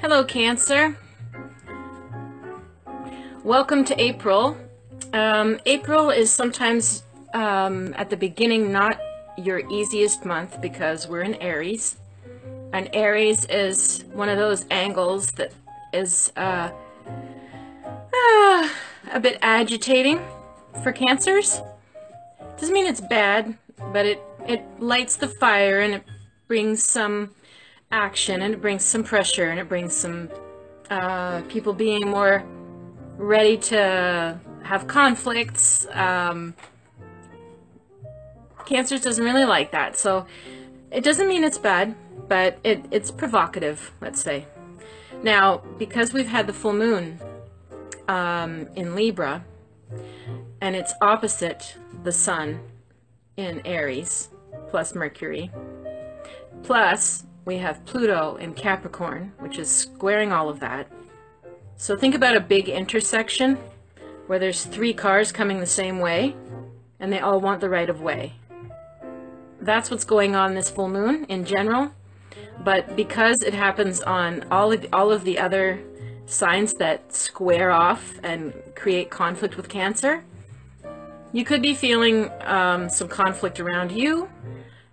Hello, Cancer. Welcome to April. April is sometimes at the beginning not your easiest month because we're in Aries. And Aries is one of those angles that is a bit agitating for Cancers. Doesn't mean it's bad, but it lights the fire and it brings some action and it brings some pressure and it brings some people being more ready to have conflicts. Cancers doesn't really like that, so it doesn't mean it's bad, but it's provocative, let's say. Now, because we've had the full moon in Libra, and it's opposite the sun in Aries, plus Mercury, plus we have Pluto in Capricorn, which is squaring all of that. So think about a big intersection where there's 3 cars coming the same way, and they all want the right of way. That's what's going on this full moon in general, but because it happens on all of the other signs that square off and create conflict with Cancer, you could be feeling some conflict around you.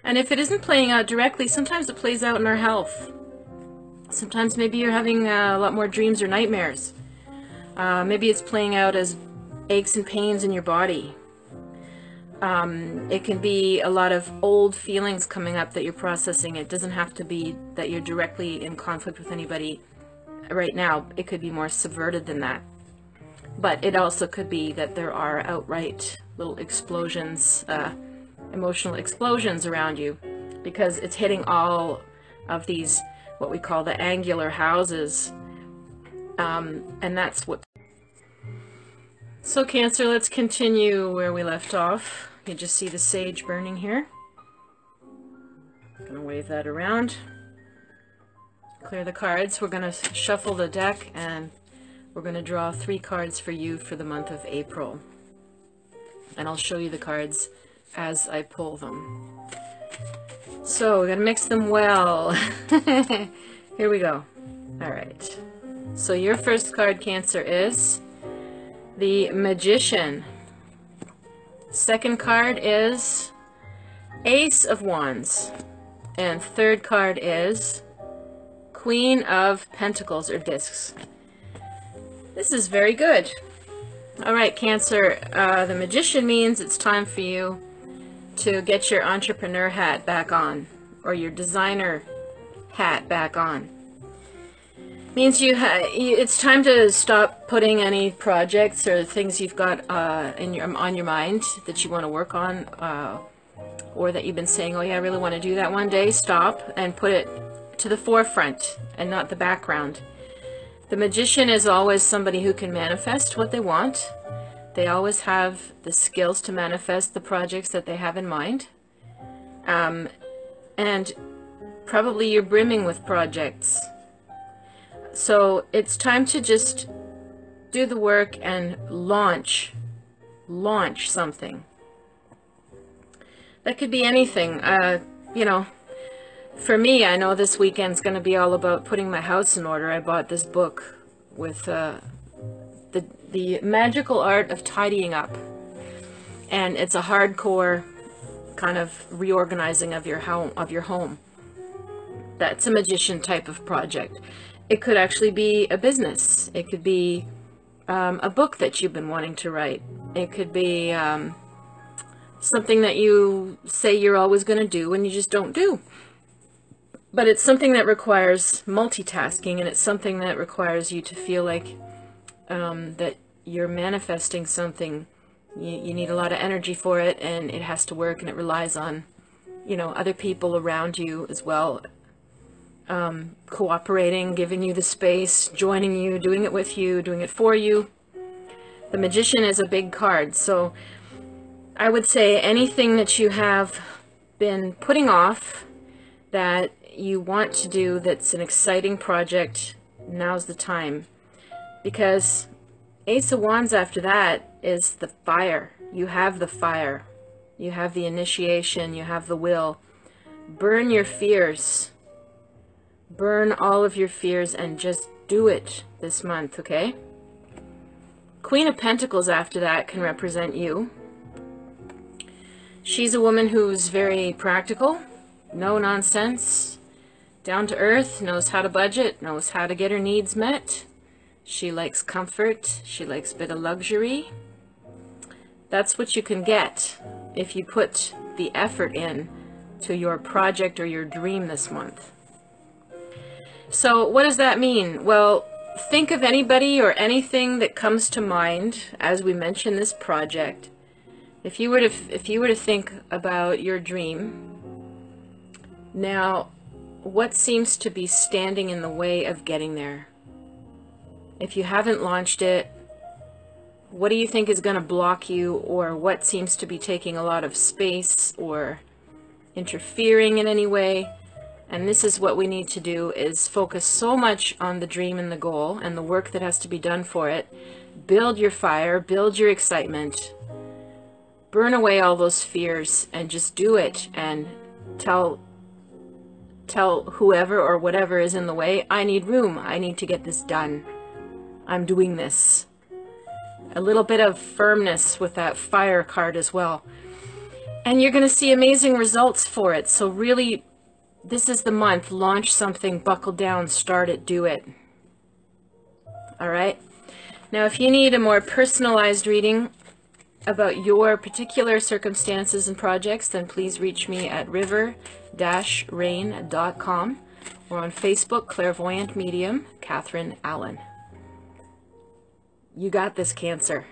And if it isn't playing out directly, sometimes it plays out in our health. Sometimes maybe you're having a lot more dreams or nightmares. Maybe it's playing out as aches and pains in your body. It can be a lot of old feelings coming up that you're processing. It doesn't have to be that you're directly in conflict with anybody right now. It could be more subverted than that. But it also could be that there are outright little explosions, emotional explosions around you, because it's hitting all of these, what we call the angular houses. And that's what... So Cancer, let's continue where we left off. You just see the sage burning here. I'm gonna wave that around. Clear the cards. We're gonna shuffle the deck and we're gonna draw 3 cards for you for the month of April. And I'll show you the cards as I pull them. So we're gonna mix them well. Here we go. All right. So your first card, Cancer, is the Magician. Second card is Ace of Wands. And third card is Queen of Pentacles, or Discs. This is very good. All right, Cancer, the Magician means it's time for you to get your entrepreneur hat back on, or your designer hat back on. Means it's time to stop putting any projects or things you've got on your mind that you want to work on, or that you've been saying, oh yeah, I really want to do that one day. Stop and put it to the forefront and not the background. The Magician is always somebody who can manifest what they want. They always have the skills to manifest the projects that they have in mind. And probably you're brimming with projects. So it's time to just do the work and launch something. That could be anything. You know, for me, I know this weekend's going to be all about putting my house in order. I bought this book with the magical art of tidying up, and it's a hardcore kind of reorganizing of your home. That's a Magician type of project. It could actually be a business. It could be a book that you've been wanting to write. It could be something that you say you're always going to do and you just don't do. But it's something that requires multitasking, and it's something that requires you to feel like that you're manifesting something. You need a lot of energy for it, and it has to work, and it relies on, you know, other people around you as well, cooperating, giving you the space, joining you, doing it with you, doing it for you. The Magician is a big card, so I would say anything that you have been putting off that you want to do that's an exciting project, now's the time. Because Ace of Wands after that is the fire. You have the fire. You have the initiation. You have the will. Burn your fears. Burn all of your fears and just do it this month, okay? Queen of Pentacles after that can represent you. She's a woman who's very practical, no nonsense, down to earth, knows how to budget, knows how to get her needs met. She likes comfort, she likes a bit of luxury. That's what you can get if you put the effort in to your project or your dream this month. So what does that mean? Well, think of anybody or anything that comes to mind as we mention this project. If you were to think about your dream, now what seems to be standing in the way of getting there? If you haven't launched it, what do you think is going to block you, or what seems to be taking a lot of space or interfering in any way? And this is what we need to do, is focus so much on the dream and the goal and the work that has to be done for it. Build your fire, build your excitement, burn away all those fears and just do it, and tell whoever or whatever is in the way, I need room, I need to get this done. I'm doing this. A little bit of firmness with that fire card as well. And you're going to see amazing results for it. So really, this is the month. Launch something, buckle down, start it, do it. All right. Now, if you need a more personalized reading about your particular circumstances and projects, then please reach me at river-rain.com or on Facebook, Clairvoyant Medium, Catherine Allen. You got this, Cancer.